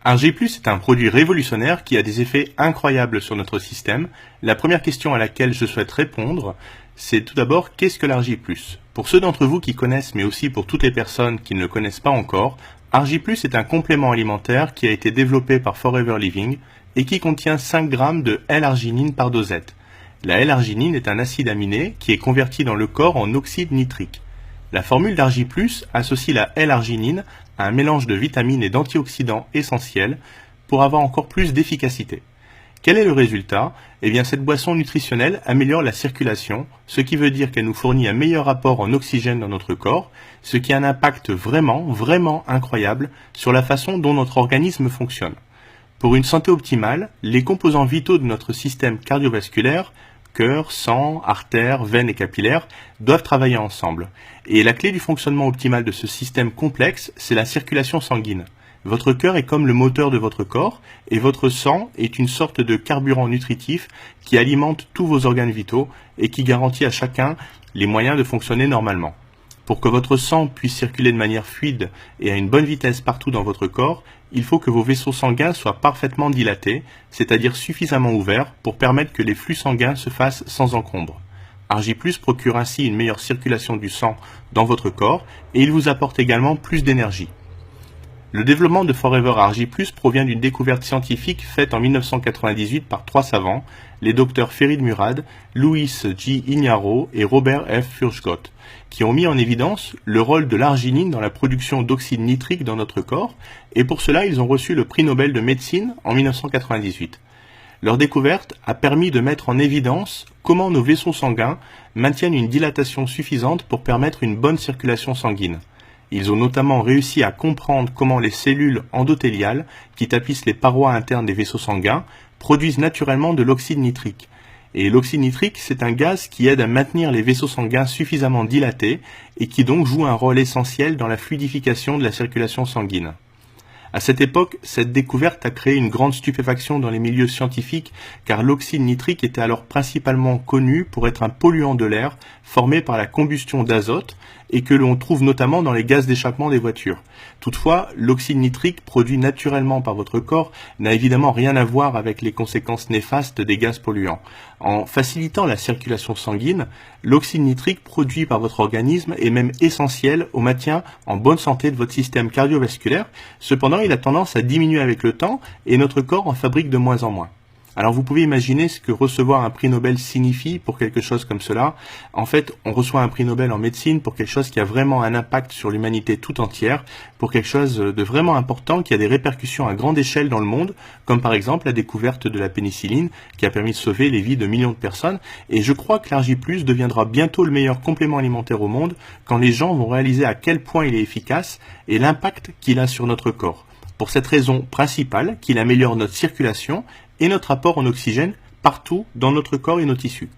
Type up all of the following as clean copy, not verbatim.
Argi+ est un produit révolutionnaire qui a des effets incroyables sur notre système. La première question à laquelle je souhaite répondre, c'est tout d'abord qu'est-ce que l'Argi+. Pour ceux d'entre vous qui connaissent, mais aussi pour toutes les personnes qui ne le connaissent pas encore, Argi+ est un complément alimentaire qui a été développé par Forever Living et qui contient 5 grammes de L-arginine par dosette. La L-arginine est un acide aminé qui est converti dans le corps en oxyde nitrique. La formule d'Argi+ associe la L-arginine à un mélange de vitamines et d'antioxydants essentiels pour avoir encore plus d'efficacité. Quel est le résultat? Eh bien, cette boisson nutritionnelle améliore la circulation, ce qui veut dire qu'elle nous fournit un meilleur apport en oxygène dans notre corps, ce qui a un impact vraiment incroyable sur la façon dont notre organisme fonctionne. Pour une santé optimale, les composants vitaux de notre système cardiovasculaire, cœur, sang, artères, veines et capillaires, doivent travailler ensemble. Et la clé du fonctionnement optimal de ce système complexe, c'est la circulation sanguine. Votre cœur est comme le moteur de votre corps, et votre sang est une sorte de carburant nutritif qui alimente tous vos organes vitaux et qui garantit à chacun les moyens de fonctionner normalement. Pour que votre sang puisse circuler de manière fluide et à une bonne vitesse partout dans votre corps, il faut que vos vaisseaux sanguins soient parfaitement dilatés, c'est-à-dire suffisamment ouverts pour permettre que les flux sanguins se fassent sans encombre. Argi+ procure ainsi une meilleure circulation du sang dans votre corps et il vous apporte également plus d'énergie. Le développement de Forever Argi+ provient d'une découverte scientifique faite en 1998 par 3 savants, les docteurs Ferid Murad, Luis G. Iñarro et Robert F. Furchgott, qui ont mis en évidence le rôle de l'arginine dans la production d'oxyde nitrique dans notre corps, et pour cela ils ont reçu le prix Nobel de médecine en 1998. Leur découverte a permis de mettre en évidence comment nos vaisseaux sanguins maintiennent une dilatation suffisante pour permettre une bonne circulation sanguine. Ils ont notamment réussi à comprendre comment les cellules endothéliales, qui tapissent les parois internes des vaisseaux sanguins, produisent naturellement de l'oxyde nitrique. Et l'oxyde nitrique, c'est un gaz qui aide à maintenir les vaisseaux sanguins suffisamment dilatés et qui donc joue un rôle essentiel dans la fluidification de la circulation sanguine. À cette époque, cette découverte a créé une grande stupéfaction dans les milieux scientifiques car l'oxyde nitrique était alors principalement connu pour être un polluant de l'air formé par la combustion d'azote et que l'on trouve notamment dans les gaz d'échappement des voitures. Toutefois, l'oxyde nitrique produit naturellement par votre corps n'a évidemment rien à voir avec les conséquences néfastes des gaz polluants. En facilitant la circulation sanguine, l'oxyde nitrique produit par votre organisme est même essentiel au maintien en bonne santé de votre système cardiovasculaire. Cependant, il a tendance à diminuer avec le temps et notre corps en fabrique de moins en moins. Alors vous pouvez imaginer ce que recevoir un prix Nobel signifie pour quelque chose comme cela. En fait, on reçoit un prix Nobel en médecine pour quelque chose qui a vraiment un impact sur l'humanité tout entière, pour quelque chose de vraiment important qui a des répercussions à grande échelle dans le monde, comme par exemple la découverte de la pénicilline qui a permis de sauver les vies de millions de personnes. Et je crois que l'Argi+ deviendra bientôt le meilleur complément alimentaire au monde quand les gens vont réaliser à quel point il est efficace et l'impact qu'il a sur notre corps. Pour cette raison principale, qu'il améliore notre circulation et notre apport en oxygène partout dans notre corps et nos tissus.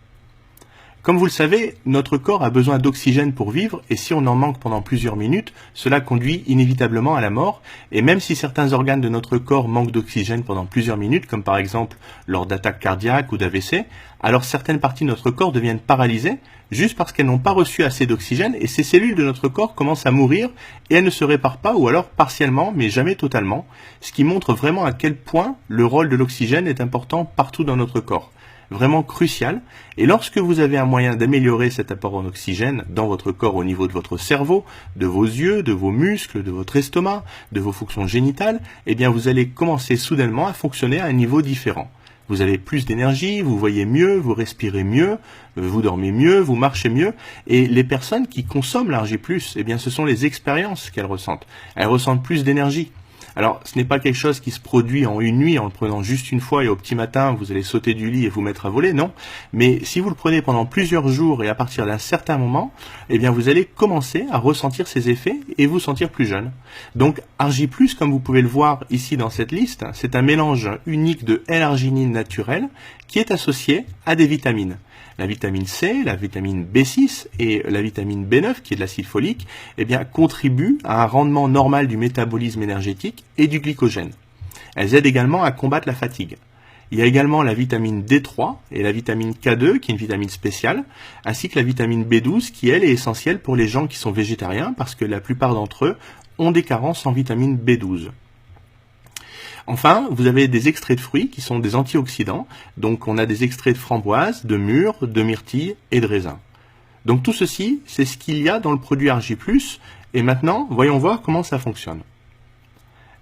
Comme vous le savez, notre corps a besoin d'oxygène pour vivre et si on en manque pendant plusieurs minutes, cela conduit inévitablement à la mort et même si certains organes de notre corps manquent d'oxygène pendant plusieurs minutes, comme par exemple lors d'attaques cardiaques ou d'AVC, alors certaines parties de notre corps deviennent paralysées juste parce qu'elles n'ont pas reçu assez d'oxygène et ces cellules de notre corps commencent à mourir et elles ne se réparent pas ou alors partiellement mais jamais totalement, ce qui montre vraiment à quel point le rôle de l'oxygène est important partout dans notre corps. Vraiment crucial, et lorsque vous avez un moyen d'améliorer cet apport en oxygène dans votre corps au niveau de votre cerveau, de vos yeux, de vos muscles, de votre estomac, de vos fonctions génitales, eh bien vous allez commencer soudainement à fonctionner à un niveau différent. Vous avez plus d'énergie, vous voyez mieux, vous respirez mieux, vous dormez mieux, vous marchez mieux, et les personnes qui consomment l'Argi+, eh bien ce sont les expériences qu'elles ressentent. Elles ressentent plus d'énergie. Alors, ce n'est pas quelque chose qui se produit en une nuit en le prenant juste une fois et au petit matin, vous allez sauter du lit et vous mettre à voler, non. Mais si vous le prenez pendant plusieurs jours et à partir d'un certain moment, eh bien, vous allez commencer à ressentir ces effets et vous sentir plus jeune. Donc, Argi+, comme vous pouvez le voir ici dans cette liste, c'est un mélange unique de L-arginine naturelle qui est associé à des vitamines. La vitamine C, la vitamine B6 et la vitamine B9, qui est de l'acide folique, eh bien, contribuent à un rendement normal du métabolisme énergétique et du glycogène. Elles aident également à combattre la fatigue. Il y a également la vitamine D3 et la vitamine K2, qui est une vitamine spéciale, ainsi que la vitamine B12, qui elle est essentielle pour les gens qui sont végétariens, parce que la plupart d'entre eux ont des carences en vitamine B12. Enfin, vous avez des extraits de fruits qui sont des antioxydants. Donc on a des extraits de framboise, de mûre, de myrtille et de raisin. Donc tout ceci, c'est ce qu'il y a dans le produit Argi+. Et maintenant, voyons voir comment ça fonctionne.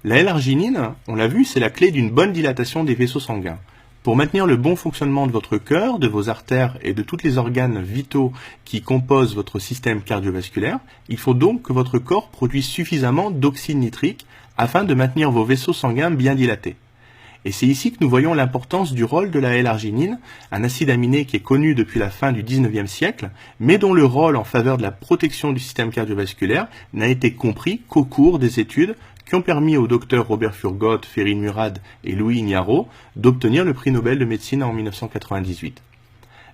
La L-arginine, on l'a vu, c'est la clé d'une bonne dilatation des vaisseaux sanguins. Pour maintenir le bon fonctionnement de votre cœur, de vos artères et de tous les organes vitaux qui composent votre système cardiovasculaire, il faut donc que votre corps produise suffisamment d'oxyde nitrique afin de maintenir vos vaisseaux sanguins bien dilatés. Et c'est ici que nous voyons l'importance du rôle de la L-arginine, un acide aminé qui est connu depuis la fin du 19e siècle, mais dont le rôle en faveur de la protection du système cardiovasculaire n'a été compris qu'au cours des études qui ont permis aux docteurs Robert Furgot, Ferrin Murad et Louis Ignarro d'obtenir le prix Nobel de médecine en 1998.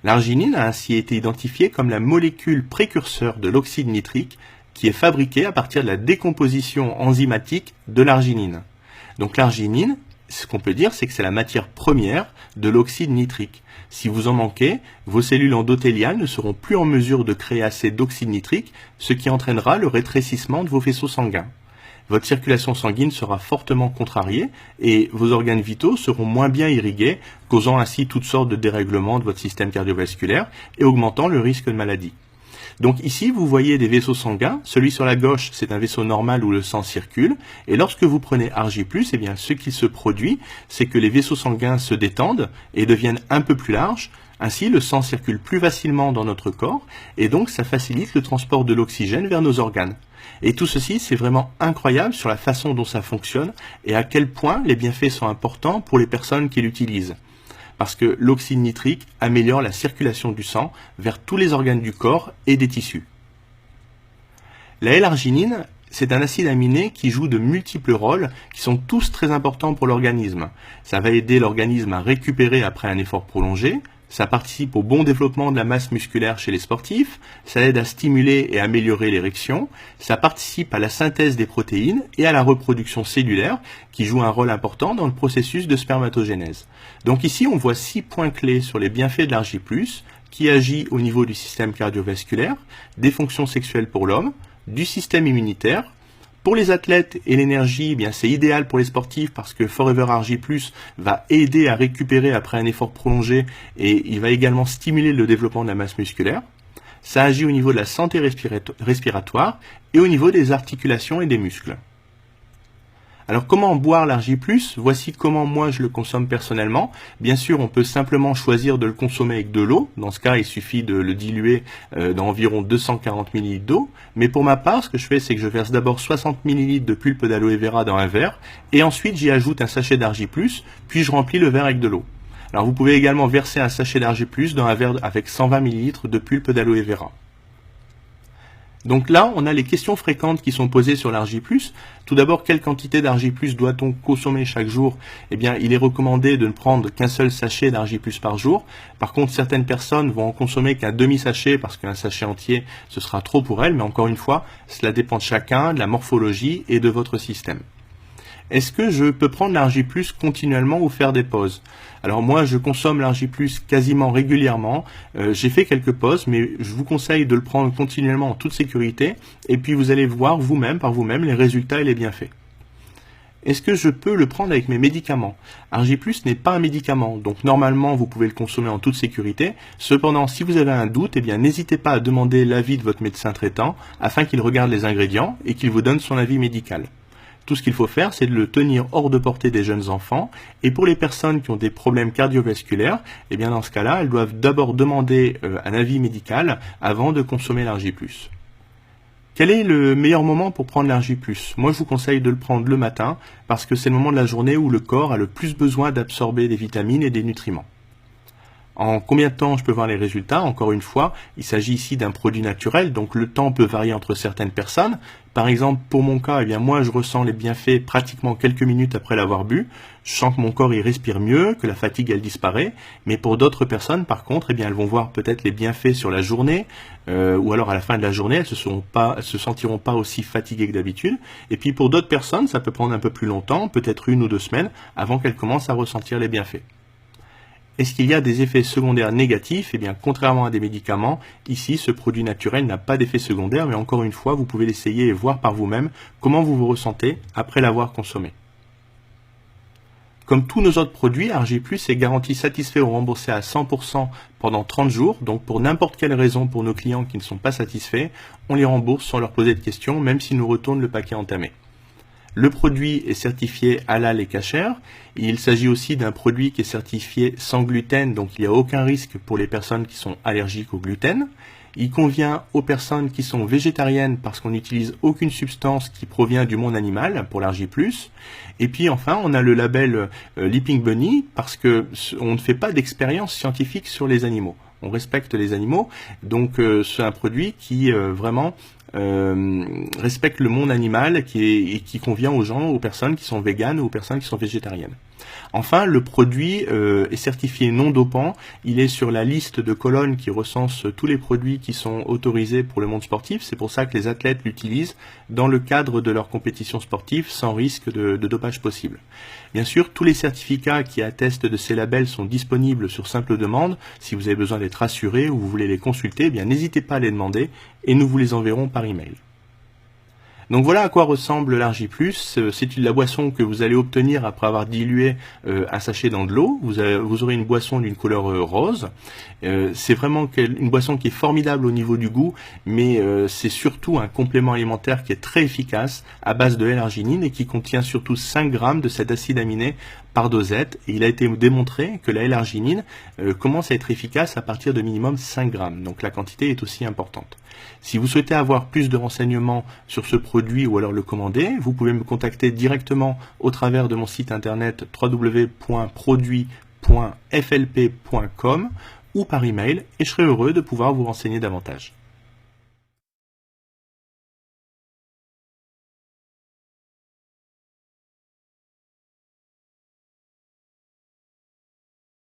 L'arginine a ainsi été identifiée comme la molécule précurseur de l'oxyde nitrique qui est fabriquée à partir de la décomposition enzymatique de l'arginine. Donc l'arginine, ce qu'on peut dire, c'est que c'est la matière première de l'oxyde nitrique. Si vous en manquez, vos cellules endothéliales ne seront plus en mesure de créer assez d'oxyde nitrique, ce qui entraînera le rétrécissement de vos vaisseaux sanguins. Votre circulation sanguine sera fortement contrariée et vos organes vitaux seront moins bien irrigués, causant ainsi toutes sortes de dérèglements de votre système cardiovasculaire et augmentant le risque de maladie. Donc ici, vous voyez des vaisseaux sanguins. Celui sur la gauche, c'est un vaisseau normal où le sang circule. Et lorsque vous prenez Argi+, eh bien, ce qui se produit, c'est que les vaisseaux sanguins se détendent et deviennent un peu plus larges. Ainsi, le sang circule plus facilement dans notre corps et donc ça facilite le transport de l'oxygène vers nos organes. Et tout ceci, c'est vraiment incroyable sur la façon dont ça fonctionne et à quel point les bienfaits sont importants pour les personnes qui l'utilisent. Parce que l'oxyde nitrique améliore la circulation du sang vers tous les organes du corps et des tissus. La L-arginine, c'est un acide aminé qui joue de multiples rôles qui sont tous très importants pour l'organisme. Ça va aider l'organisme à récupérer après un effort prolongé, ça participe au bon développement de la masse musculaire chez les sportifs, ça aide à stimuler et améliorer l'érection, ça participe à la synthèse des protéines et à la reproduction cellulaire qui joue un rôle important dans le processus de spermatogénèse. Donc ici, on voit 6 points clés sur les bienfaits de l'Argi+, qui agit au niveau du système cardiovasculaire, des fonctions sexuelles pour l'homme, du système immunitaire. Pour les athlètes et l'énergie, eh bien c'est idéal pour les sportifs parce que Forever Argi+ va aider à récupérer après un effort prolongé et il va également stimuler le développement de la masse musculaire. Ça agit au niveau de la santé respiratoire et au niveau des articulations et des muscles. Alors comment boire l'Argi+? Voici comment moi je le consomme personnellement. Bien sûr, on peut simplement choisir de le consommer avec de l'eau. Dans ce cas, il suffit de le diluer dans environ 240 ml d'eau. Mais pour ma part, ce que je fais, c'est que je verse d'abord 60 ml de pulpe d'aloe vera dans un verre. Et ensuite, j'y ajoute un sachet d'Argi+, puis je remplis le verre avec de l'eau. Alors vous pouvez également verser un sachet d'Argi+ dans un verre avec 120 ml de pulpe d'aloe vera. Donc là, on a les questions fréquentes qui sont posées sur l'Argi+. Tout d'abord, quelle quantité d'Argi+ doit-on consommer chaque jour? Eh bien, il est recommandé de ne prendre qu'un seul sachet d'Argi+ par jour. Par contre, certaines personnes vont en consommer qu'un demi-sachet parce qu'un sachet entier, ce sera trop pour elles. Mais encore une fois, cela dépend de chacun, de la morphologie et de votre système. Est-ce que je peux prendre l'Argi+ continuellement ou faire des pauses? Alors moi, je consomme l'Argi+ quasiment régulièrement. J'ai fait quelques pauses, mais je vous conseille de le prendre continuellement en toute sécurité. Et puis vous allez voir vous-même, par vous-même, les résultats et les bienfaits. Est-ce que je peux le prendre avec mes médicaments? Argi+ n'est pas un médicament, donc normalement vous pouvez le consommer en toute sécurité. Cependant, si vous avez un doute, eh bien n'hésitez pas à demander l'avis de votre médecin traitant afin qu'il regarde les ingrédients et qu'il vous donne son avis médical. Tout ce qu'il faut faire, c'est de le tenir hors de portée des jeunes enfants. Et pour les personnes qui ont des problèmes cardiovasculaires, eh bien dans ce cas-là, elles doivent d'abord demander un avis médical avant de consommer l'Argi+. Quel est le meilleur moment pour prendre l'Argi+? Moi, je vous conseille de le prendre le matin parce que c'est le moment de la journée où le corps a le plus besoin d'absorber des vitamines et des nutriments. En combien de temps je peux voir les résultats? Encore une fois, il s'agit ici d'un produit naturel, donc le temps peut varier entre certaines personnes. Par exemple, pour mon cas, eh bien moi je ressens les bienfaits pratiquement quelques minutes après l'avoir bu. Je sens que mon corps il respire mieux, que la fatigue elle disparaît. Mais pour d'autres personnes, par contre, eh bien elles vont voir peut-être les bienfaits sur la journée, ou alors à la fin de la journée, elles se sentiront pas aussi fatiguées que d'habitude. Et puis pour d'autres personnes, ça peut prendre un peu plus longtemps, peut-être 1 ou 2 semaines, avant qu'elles commencent à ressentir les bienfaits. Est-ce qu'il y a des effets secondaires négatifs? Eh bien, contrairement à des médicaments, ici, ce produit naturel n'a pas d'effet secondaire, mais encore une fois, vous pouvez l'essayer et voir par vous-même comment vous vous ressentez après l'avoir consommé. Comme tous nos autres produits, Argy Plus est garanti satisfait ou remboursé à 100% pendant 30 jours. Donc pour n'importe quelle raison pour nos clients qui ne sont pas satisfaits, on les rembourse sans leur poser de questions, même s'ils nous retournent le paquet entamé. Le produit est certifié halal et kasher. Il s'agit aussi d'un produit qui est certifié sans gluten, donc il n'y a aucun risque pour les personnes qui sont allergiques au gluten. Il convient aux personnes qui sont végétariennes parce qu'on n'utilise aucune substance qui provient du monde animal pour l'Argy Plus. Et puis enfin, on a le label Leaping Bunny parce que on ne fait pas d'expérience scientifique sur les animaux. On respecte les animaux, donc c'est un produit qui vraiment respecte le monde animal et qui convient aux gens, aux personnes qui sont véganes ou aux personnes qui sont végétariennes. Enfin, le produit est certifié non dopant. Il est sur la liste de colonnes qui recense tous les produits qui sont autorisés pour le monde sportif. C'est pour ça que les athlètes l'utilisent dans le cadre de leur compétition sportive sans risque de dopage possible. Bien sûr, tous les certificats qui attestent de ces labels sont disponibles sur simple demande. Si vous avez besoin d'être assuré ou vous voulez les consulter, eh bien n'hésitez pas à les demander et nous vous les enverrons par email. Donc voilà à quoi ressemble l'Argy Plus. C'est la boisson que vous allez obtenir après avoir dilué un sachet dans de l'eau. Vous aurez une boisson d'une couleur rose. C'est vraiment une boisson qui est formidable au niveau du goût, mais c'est surtout un complément alimentaire qui est très efficace à base de L-arginine et qui contient surtout 5 grammes de cet acide aminé par dosette. Et il a été démontré que la L-arginine commence à être efficace à partir de minimum 5 grammes. Donc la quantité est aussi importante. Si vous souhaitez avoir plus de renseignements sur ce produit ou alors le commander, vous pouvez me contacter directement au travers de mon site internet www.produit.flp.com ou par email et je serai heureux de pouvoir vous renseigner davantage.